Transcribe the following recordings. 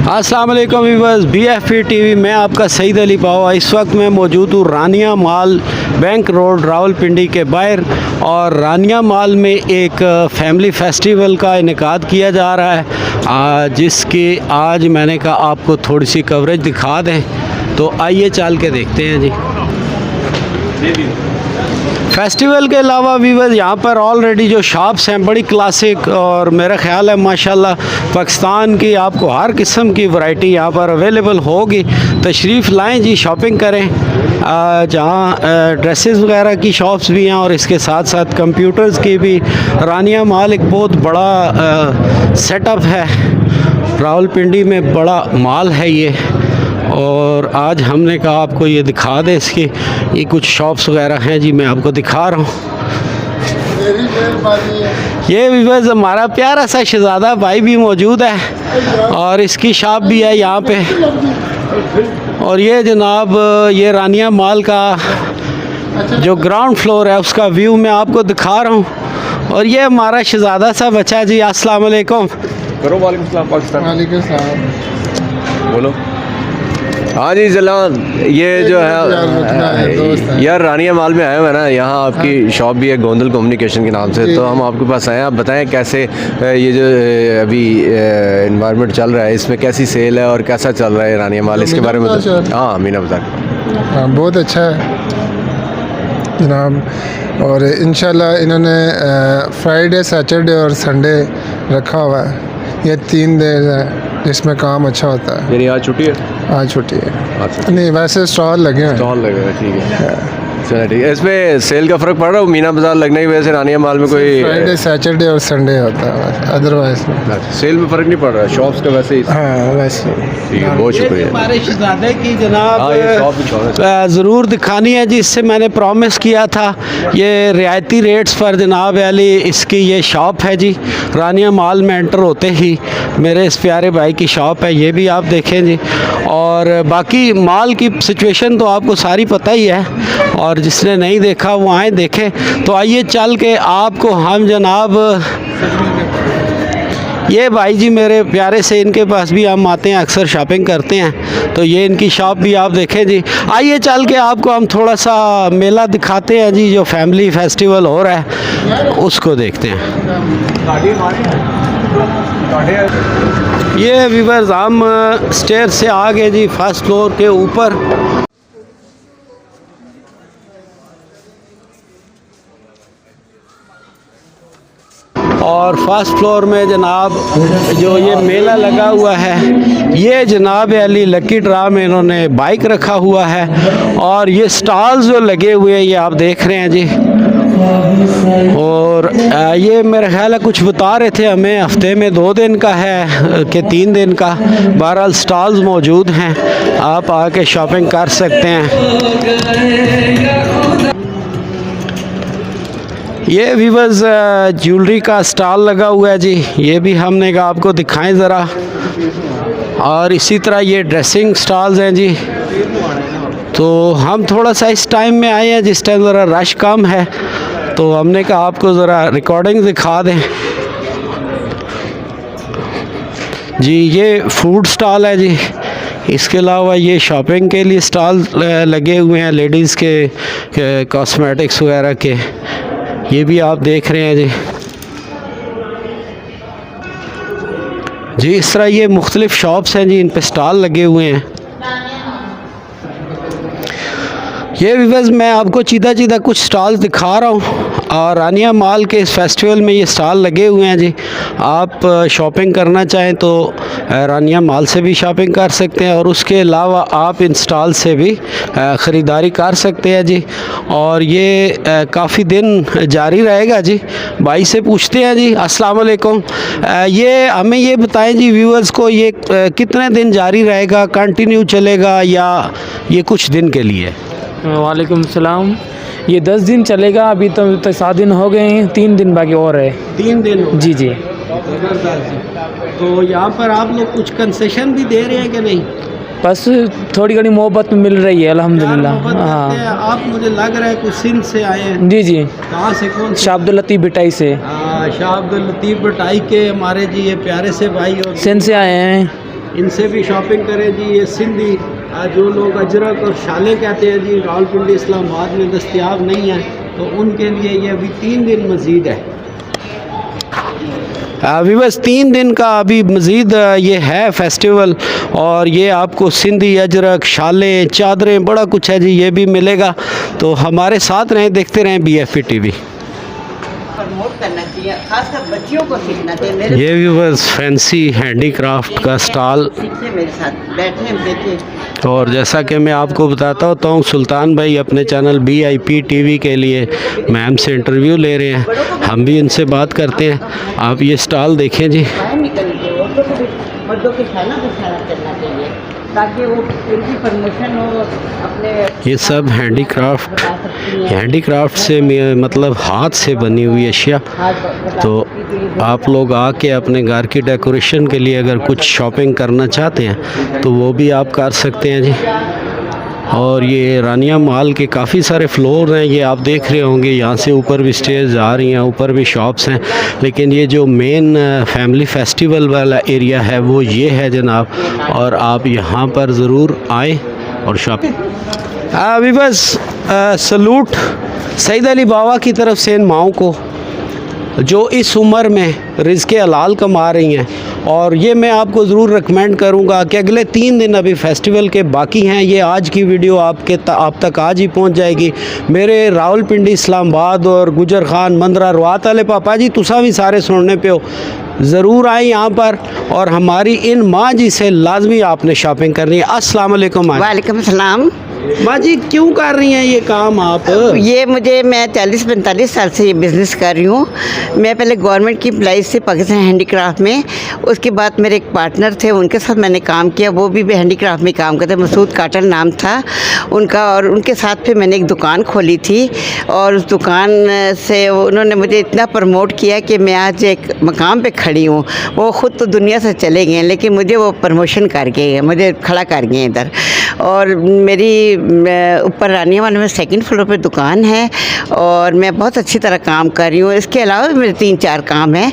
अस्सलाम वालेकुम viewers, BFP TV में आपका सईद अली पावा। इस वक्त मैं मौजूद हूँ रानिया माल बैंक रोड रावलपिंडी के बाहर, और रानिया माल में एक फैमिली फेस्टिवल का इनेकाद किया जा रहा है, जिसकी आज मैंने कहा आपको थोड़ी सी कवरेज दिखा दें। तो आइए चल के देखते हैं जी। फेस्टिवल के अलावा व्यूअर्स यहाँ पर ऑलरेडी जो शॉप्स हैं बड़ी क्लासिक, और मेरा ख्याल है माशाल्लाह पाकिस्तान की आपको हर किस्म की वैरायटी यहाँ पर अवेलेबल होगी। तशरीफ़ लाएं जी, शॉपिंग करें। जहाँ ड्रेसेस वगैरह की शॉप्स भी हैं, और इसके साथ साथ कंप्यूटर्स की भी। रानिया माल एक बहुत बड़ा सेटअप है, रावलपिंडी में बड़ा माल है ये। और आज हमने कहा आपको ये दिखा दें, इसकी ये कुछ शॉप्स वगैरह हैं जी, मैं आपको दिखा रहा हूँ। ये व्यूअर्स हमारा प्यारा सा शहज़ादा भाई भी मौजूद है, और इसकी शॉप भी है यहाँ पे। और ये जनाब ये रानिया माल का जो ग्राउंड फ्लोर है उसका व्यू मैं आपको दिखा रहा हूँ। और ये हमारा शहज़ादा सा बच्चा जी। अस्सलाम वालेकुम। करो वालेकुम सलाम। पाकिस्तान वालेकुम सलाम। बोलो। हाँ जी जलान, ये जो है यार रानिया माल में आए हुए हैं ना, यहाँ आपकी शॉप भी है गोंदल कम्युनिकेशन के नाम से। तो हम आपके पास आए हैं, आप बताएं कैसे ये जो अभी इन्वायरमेंट चल रहा है इसमें कैसी सेल है और कैसा चल रहा है रानिया माल, इसके बारे में। हाँ मीना बता। हाँ बहुत अच्छा है जनाब, और इंशाल्लाह इन्होंने फ्राइडे सैटरडे और संडे रखा हुआ है। ये 3 दिन है जिसमें काम अच्छा होता है। यानी आज छुट्टी है? आज छुट्टी है। अच्छा। नहीं वैसे स्टॉल लगे हैं। स्टॉल लगे हैं, ठीक है। चलो ठीक है। इसमें सेल का फ़र्क पड़ रहा है मीना बाज़ार लगने की वजह से रानिया माल में कोई फ्राइडे सैटरडे और संडे होता है, अदरवाइज सेल में फ़र्क नहीं पड़ रहा है शॉप्स का वैसे ही? हाँ वैसे। ठीक है, बहुत शुक्रिया। हमारे शहज़ादे की जनाब ज़रूर दिखानी है जी, इससे मैंने प्रॉमिस किया था। ये रियायती रेट्स पर जनाब अली इसकी ये शॉप है जी। रानिया माल में एंटर होते ही मेरे इस प्यारे भाई की शॉप है, ये भी आप देखें जी। और बाकी माल की सिचुएशन तो आपको सारी पता ही है, और जिसने नहीं देखा वो आए देखें। तो आइए चल के आपको हम जनाब ये भाई जी मेरे प्यारे से, इनके पास भी हम आते हैं, अक्सर शॉपिंग करते हैं। तो ये इनकी शॉप भी आप देखें जी। आइए चल के आपको हम थोड़ा सा मेला दिखाते हैं जी, जो फैमिली फेस्टिवल हो रहा है उसको देखते हैं। ये व्यूअर्स हम स्टेयर से आ गए जी फर्स्ट फ्लोर के ऊपर। और फर्स्ट फ्लोर में जनाब जो ये मेला लगा हुआ है, ये जनाब अली लकी ड्रा में इन्होंने बाइक रखा हुआ है, और ये स्टॉल्स जो लगे हुए हैं ये आप देख रहे हैं जी। और ये मेरा ख्याल है कुछ बता रहे थे हमें हफ्ते में 2 दिन का है कि 3 दिन का। बहरहाल स्टॉल्स मौजूद हैं, आप आके शॉपिंग कर सकते हैं। ये व्यूअर्स ज्वेलरी का स्टॉल लगा हुआ है जी, ये भी हमने कहा आपको दिखाएं ज़रा। और इसी तरह ये ड्रेसिंग स्टॉल्स हैं जी। तो हम थोड़ा सा इस टाइम में आए हैं जिस टाइम ज़रा रश कम है, तो हमने कहा आपको ज़रा रिकॉर्डिंग दिखा दें जी। ये फूड स्टॉल है जी। इसके अलावा ये शॉपिंग के लिए स्टॉल लगे हुए हैं, लेडीज़ के कॉस्मेटिक्स वगैरह के, ये भी आप देख रहे हैं जी। जी इस तरह ये मुख्तलिफ शॉप्स हैं जी, इन पे स्टॉल लगे हुए हैं। ये व्यूअर्स मैं आपको चीदा कुछ स्टॉल्स दिखा रहा हूँ, और रानिया माल के इस फेस्टिवल में ये स्टॉल लगे हुए हैं जी। आप शॉपिंग करना चाहें तो रानिया माल से भी शॉपिंग कर सकते हैं, और उसके अलावा आप इन स्टॉल से भी ख़रीदारी कर सकते हैं जी। और ये काफ़ी दिन जारी रहेगा जी। भाई से पूछते हैं जी। अस्सलाम वालेकुम। ये हमें ये बताएं जी व्यूअर्स को, ये कितने दिन जारी रहेगा, कंटिन्यू चलेगा या ये कुछ दिन के लिए? वालेकुम सलाम। ये 10 दिन चलेगा, अभी तो 7 दिन हो गए हैं, 3 दिन बाकी और है। 3 दिन? जी जी। तो यहाँ पर आप लोग कुछ कंसेशन भी दे रहे हैं कि नहीं? बस थोड़ी घड़ी मोहब्बत मिल रही है अल्हम्दुलिल्लाह। मोहब्बत करते हैं। हाँ आप मुझे लग रहा है कुछ सिंध से आए हैं। जी जी, कहाँ से, कौन से? शाह अब्दुल लतीफ़ बिटाई से, शाह अब्दुल लतीफ़ भटाई के हमारे जी ये प्यारे से भाई, और सिंध से आए हैं। इनसे भी शॉपिंग करें जी। ये सिंधी जो लोग अजरक और शाले कहते हैं जी, रावलपिंडी इस्लामाबाद में दस्तयाब नहीं है, तो उनके लिए ये अभी 3 दिन मज़ीद है। अभी बस 3 दिन का अभी मज़ीद ये है फेस्टिवल, और ये आपको सिंधी अजरक, शाले, चादरें, बड़ा कुछ है जी, ये भी मिलेगा। तो हमारे साथ रहें, देखते रहें BFP TV। प्रमोट करना चाहिए, खासकर बच्चियों को सीखना चाहिए। मेरे ये भी बस फैंसी हैंडीक्राफ्ट का स्टॉल। सीखे, मेरे साथ बैठे देखे। और जैसा कि मैं आपको बताता होता हूँ, सुल्तान भाई अपने चैनल BIP TV के लिए मैम से इंटरव्यू ले रहे हैं, हम भी इनसे बात करते हैं। आप ये स्टॉल देखें जी। बाहर निकलने चाहिए, औरतों को भी मर्दों के खाना पे खाना करना चाहिए, ताकि वो इनकी प्रमोशन हो अपने। ये सब हैंडीक्राफ्ट से मतलब हाथ से बनी हुई अशिया। तो आप लोग आके अपने घर की डेकोरेशन के लिए अगर कुछ शॉपिंग करना चाहते हैं तो वो भी आप कर सकते हैं जी। और ये रानिया माल के काफ़ी सारे फ्लोर हैं, ये आप देख रहे होंगे। यहाँ से ऊपर भी स्टेज आ रही हैं, ऊपर भी शॉप्स हैं, लेकिन ये जो मेन फैमिली फेस्टिवल वाला एरिया है वो ये है जनाब। और आप यहाँ पर ज़रूर आएँ और शॉपिंग। अभी बस सलूट सईद अली बाबा की तरफ से इन माओं को जो इस उम्र में रिज़्क़ हलाल कमा रही हैं। और ये मैं आपको ज़रूर रिकमेंड करूँगा कि अगले 3 दिन अभी फेस्टिवल के बाकी हैं। ये आज की वीडियो आप तक आज ही पहुँच जाएगी। मेरे रावलपिंडी, इस्लामाबाद और गुजर खान, मंदरा, रवात वाले पापा जी तुसा भी सारे सुनने पे हो, ज़रूर आए यहाँ पर। और हमारी इन माँ जी से लाजमी आपने शॉपिंग करनी है। अस्सलाम वालेकुम माँ। वालेकुम सलाम। माँ जी क्यों कर रही हैं ये काम आप? ये मैं 40-45 साल से ये बिज़नेस कर रही हूँ। मैं पहले गवर्नमेंट की एम्प्लॉई से पाकिस्तान हैंडीक्राफ्ट में, उसके बाद मेरे एक पार्टनर थे, उनके साथ मैंने काम किया। वो भी हैंडीक्राफ्ट में काम करते, मसूद काटल नाम था उनका। और उनके साथ फिर मैंने एक दुकान खोली थी, और उस दुकान से उन्होंने मुझे इतना प्रमोट किया कि मैं आज एक मकाम पे खड़ी हूँ। वो ख़ुद तो दुनिया से चले गए, लेकिन मुझे वो प्रमोशन कर गए, मुझे खड़ा कर गए इधर। और मेरी ऊपर रानियावाला में 2nd फ्लोर पे दुकान है, और मैं बहुत अच्छी तरह काम कर रही हूँ। इसके अलावा भी मेरे 3-4 काम हैं।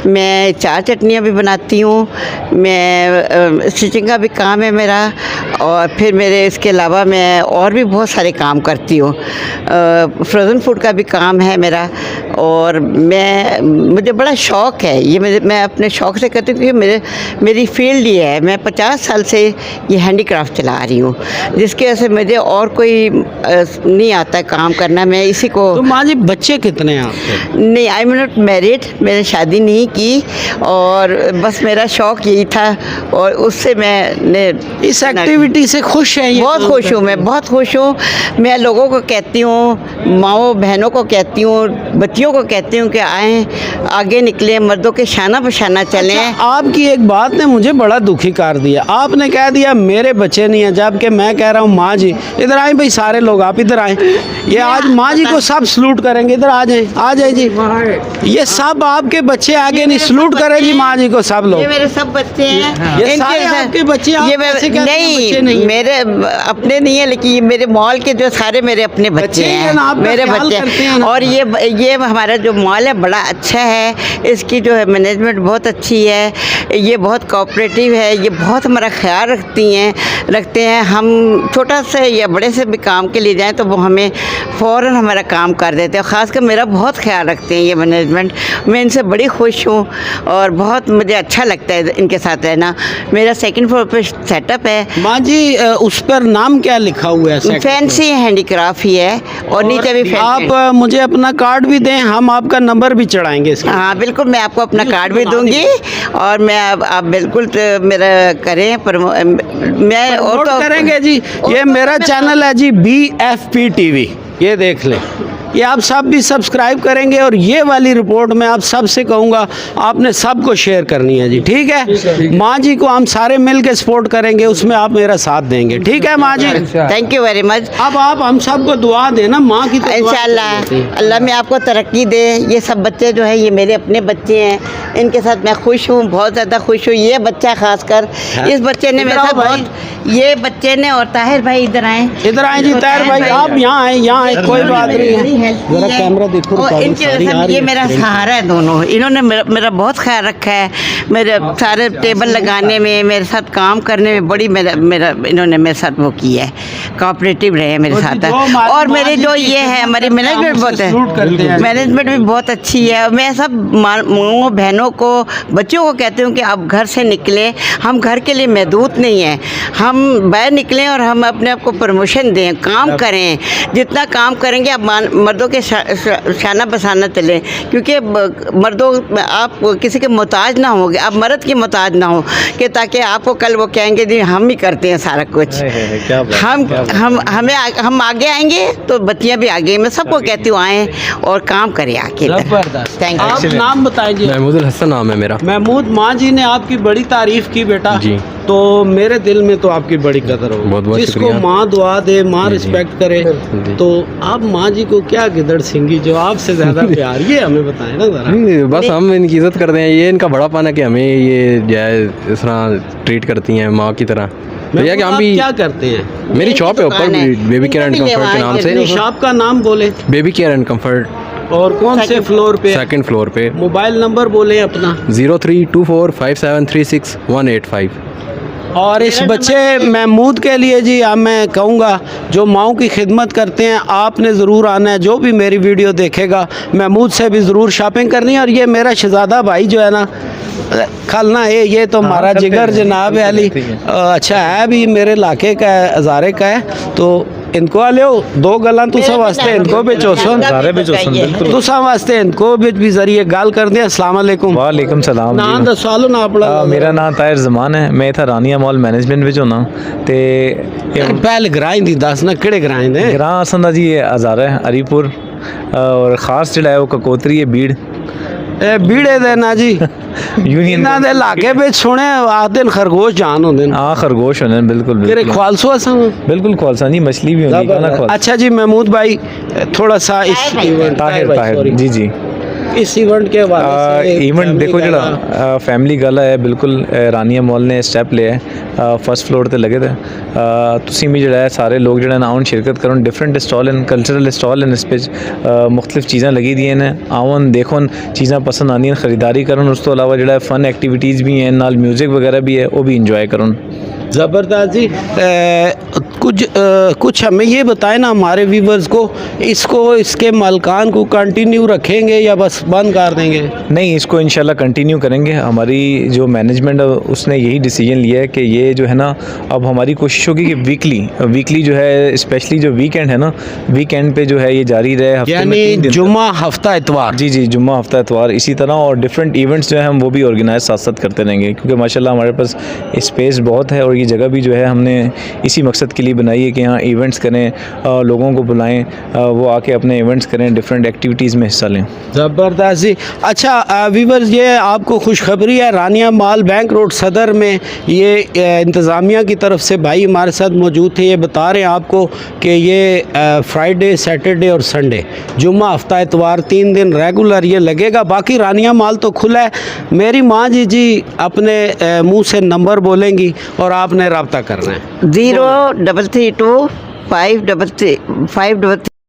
मैं 4 चटनियाँ भी बनाती हूँ, मैं स्टिचिंग का भी काम है मेरा, और फिर मेरे इसके अलावा मैं और भी बहुत सारे काम करती हूँ। फ्रोज़न फूड का भी काम है मेरा। और मुझे बड़ा शौक़ है ये, मैं अपने शौक़ से करती हूँ, क्योंकि मेरी फील्ड ये है। मैं 50 साल से ये हैंडीक्राफ्ट चला रही हूँ, जिसकी वजह से मुझे और कोई नहीं आता काम करना। मैं इसी को। तो माँ जी बच्चे कितने हैं आपके? नहीं, आई एम नॉट मैरिड, मैंने शादी नहीं की, और बस मेरा शौक़ यही था, और उससे मैंने इस एक्टिविटी से खुश हैं? ये बहुत खुश हूँ, मैं बहुत खुश हूँ। मैं लोगों को कहती हूँ, माओ बहनों को कहती हूँ, बच्चियों को कहती हूँ कि आएँ, आगे निकलें, मर्दों के शाना बशाना चलें। अच्छा, आपकी एक बात ने मुझे बड़ा दुखी कर दिया। आपने कह दिया मेरे बच्चे नहीं हैं, जबकि मैं कह रहा हूँ माँ जी इधर आए भाई, सारे लोग आप इधर आए। ये आज माँ जी को सब सलूट करेंगे, इधर आ जाए, आ जाए जी। ये सब आपके बच्चे आगे नहीं सलूट करें जी माँ जी को, सब लोग। ये मेरे सब बच्चे हैं। ये सारे आपके बच्चे? आप ये कैसे कहते हैं बच्चे नहीं? मेरे अपने नहीं है, लेकिन ये मेरे मॉल के जो सारे मेरे अपने बच्चे हैं, मेरे बच्चे। और ये हमारा जो मॉल है बड़ा अच्छा है, इसकी जो है मैनेजमेंट बहुत अच्छी है, ये बहुत कोऑपरेटिव है, ये बहुत हमारा ख्याल रखते हैं। हम छोटा से या बड़े से भी काम के लिए जाएं तो वो हमें फ़ौरन हमारा काम कर देते हैं। ख़ासकर मेरा बहुत ख्याल रखते हैं ये मैनेजमेंट। मैं इनसे बड़ी खुश हूँ, और बहुत मुझे अच्छा लगता है इनके साथ रहना। मेरा 2nd फ्लोर पे सेटअप है। माँ जी उस पर नाम क्या लिखा हुआ है? फैंसी हैंडीक्राफ्ट ही है, और नीचे भी आप मुझे अपना कार्ड भी दें, हम आपका नंबर भी चढ़ाएंगे इसका। हाँ बिल्कुल, मैं आपको अपना कार्ड भी दूंगी, और मैं आप बिल्कुल मेरा करें, मैं और तो करेंगे जी। ये मेरा चैनल है जी BFP TV, ये देख लें। ये आप सब भी सब्सक्राइब करेंगे, और ये वाली रिपोर्ट मैं आप सबसे कहूँगा आपने सबको शेयर करनी है जी, ठीक है? माँ जी को हम सारे मिल के सपोर्ट करेंगे, उसमें आप मेरा साथ देंगे, ठीक है माँ जी? Thank you very much. अब आप हम सबको दुआ देना, माँ की तो इंशाल्लाह अल्लाह में आपको तरक्की दे। ये सब बच्चे जो हैं ये मेरे अपने बच्चे हैं, इनके साथ मैं खुश हूँ, बहुत ज़्यादा खुश हूँ। ये बच्चा खासकर, इस बच्चे ने मेरे साथ बहुत ये बच्चे ने और ताहिर भाई इधर आए जी ताहिर भाई, आप यहाँ आए, कोई बात नहीं है। जरा कैमरा देखो, और इनके ये मेरा सहारा है दोनों। इन्होंने मेरा बहुत ख्याल रखा है, मेरे सारे टेबल लगाने में, मेरे साथ काम करने में बड़ी मेरा इन्होंने मेरे साथ वो किया है, कोऑपरेटिव रहे मेरे साथ। और मेरे जो ये है हमारी मैनेजमेंट बहुत है, मैनेजमेंट भी बहुत अच्छी है। मैं सब माओ बहनों को, बच्चों को कहती हूँ कि आप घर से निकले, हम घर के लिए महदूद नहीं हैं, हम बाहर निकलें और हम अपने आप को प्रमोशन दें, काम करें। जितना काम करेंगे आप मर्दों के शाना बसाना चलें, क्योंकि मर्दों आप किसी के मोहताज ना होंगे, आप मर्द के मोहताज ना हो कि ताकि आपको कल वो कहेंगे जी हम ही करते हैं सारा कुछ। हम आगे आएंगे तो बच्चियाँ भी आगे, मैं सबको कहती हूँ आएँ और काम करें आके। थैंक आप यू। नाम बताइए। महमूदुल हसन नाम है मेरा। महमूद, माँ जी ने आपकी बड़ी तारीफ की बेटा जी। तो मेरे दिल में तो आपकी बड़ी कदर हो। बहुत बहुत जिसको शुक्रिया। माँ दुआ दे, माँ जी, रिस्पेक्ट करे, जी। तो आप माँ जी को क्या गिदड़ सिंगी जो आपसे ज़्यादा प्यार, ये हमें बताएं ना ज़रा। नहीं, बस हम इनकी इज़्ज़त करते हैं, ये इनका बड़ा पाना कि हमें ये जो है इस तरह ट्रीट करती हैं माँ की तरह। तो यह कि हम आप भी, क्या करते हैं? मेरी शॉप है ऊपर बेबी केयर एंड कंफर्ट के नाम अपनी से। शॉप का नाम बोले। बेबी केयर एंड कंफर्ट, और कौन से फ्लोर पे? सेकंड फ्लोर पे। मोबाइल नंबर बोले अपना। 03245736 185। और इस बच्चे महमूद के लिए जी अब मैं कहूँगा जो माओं की खिदमत करते हैं, आपने ज़रूर आना है। जो भी मेरी वीडियो देखेगा महमूद से भी ज़रूर शॉपिंग करनी है। और ये मेरा शहज़ादा भाई जो है ना, खलना है, ये तो हमारा जिगर जनाब है अली, अच्छा है भी मेरे इलाके का है, हज़ारे का है। तो इनको आ लियो, दो गल्लां तुसा वास्ते इनको बेचो सुन, तुसा वास्ते इनको भी जरिए गाल कर दे। अस्सलाम वालेकुम। वालेकुम सलाम नाम जी। दसो लो ना अपना। मेरा नाम ताहिर जमान है, मैं इत्थै रानिया मॉल मैनेजमेंट विच होना ते पहले ग्रां दी दस ना किहड़े ग्रां दे? ग्रां असां दा जी हज़ारा है, हरीपुर, और खास जिहड़ा है वो ककोतरी है, बीड़ ए बीड़े दे ना जी यूनियन इन्हां दे इलाके विच सुने आखदे न खरगोश जान होंदे न। हाँ खरगोश होने बिल्कुल तेरे बिल्कुल ख्वालसो असां बिल्कुल ख्वालसा नहीं, मछली भी होती है ना ख्वालसा। अच्छा जी महमूद भाई, थोड़ा सा इस इवेंट ताहिर ताहिर जी जी इस इवेंट के हवाले से इवेंट family देखो गला। जेड़ा फैमिली गला है बिल्कुल रानिया मॉल ने स्टैप लिया है, फर्स्ट फ्लोर ते लगे थे। तुसी भी जेड़ा है सारे लोग जेड़ा ना आउन शिरकत करन, डिफरेंट स्टॉल इन कल्चरल स्टॉल इन इस पे मुख्तलिफ चीज़ां लगी दी हैं, आवन देखन चीज़ां पसंद आनी ख़रीदारी करन। उस तो अलावा जेड़ा फन एक्टिविटीज़ भी हैं, नाल म्यूज़िक वगैरह भी है, वो भी इंजॉय करन। ज़बरदस्त जी। कुछ हमें ये बताएं ना हमारे व्यूवर्स को, इसको इसके मालकान को कंटिन्यू रखेंगे या बस बंद कर देंगे? नहीं, इसको इंशाल्लाह कंटिन्यू करेंगे। हमारी जो मैनेजमेंट है उसने यही डिसीजन लिया है कि ये जो है ना, अब हमारी कोशिश होगी कि वीकली जो है, स्पेशली जो वीकेंड है ना, वीकेंड पे जो है ये जारी रहे। हफ्ते में 3 यानी दिन जुम्मा हफ्ता इतवार। जी जी, जुम्मा हफ्ता इतवार इसी तरह, और डिफरेंट इवेंट्स जो है हम वो भी ऑर्गेनाइज साथ साथ करते रहेंगे, क्योंकि माशाल्लाह हमारे पास स्पेस बहुत है और ये जगह भी जो है हमने इसी मकसद के लिए बनाई है कि यहाँ इवेंट्स करें, लोगों को बुलाएं, वो आके अपने इवेंट्स करें, डिफरेंट एक्टिविटीज़ में हिस्सा लें। ज़बरदस्त जी। अच्छा व्यूवर्स, ये आपको खुशखबरी है, रानिया मॉल बैंक रोड सदर में ये इंतज़ामिया की तरफ से भाई हमारे साथ मौजूद थे। ये बता रहे हैं आपको कि ये फ्राइडे, सैटरडे और संडे, जुम्मा हफ्ता इतवार 3 दिन रेगुलर ये लगेगा। बाकी रानिया मॉल तो खुला है। मेरी माँ जी अपने मुंह से नंबर बोलेंगी और आपने रब्ता करना है। 0332 533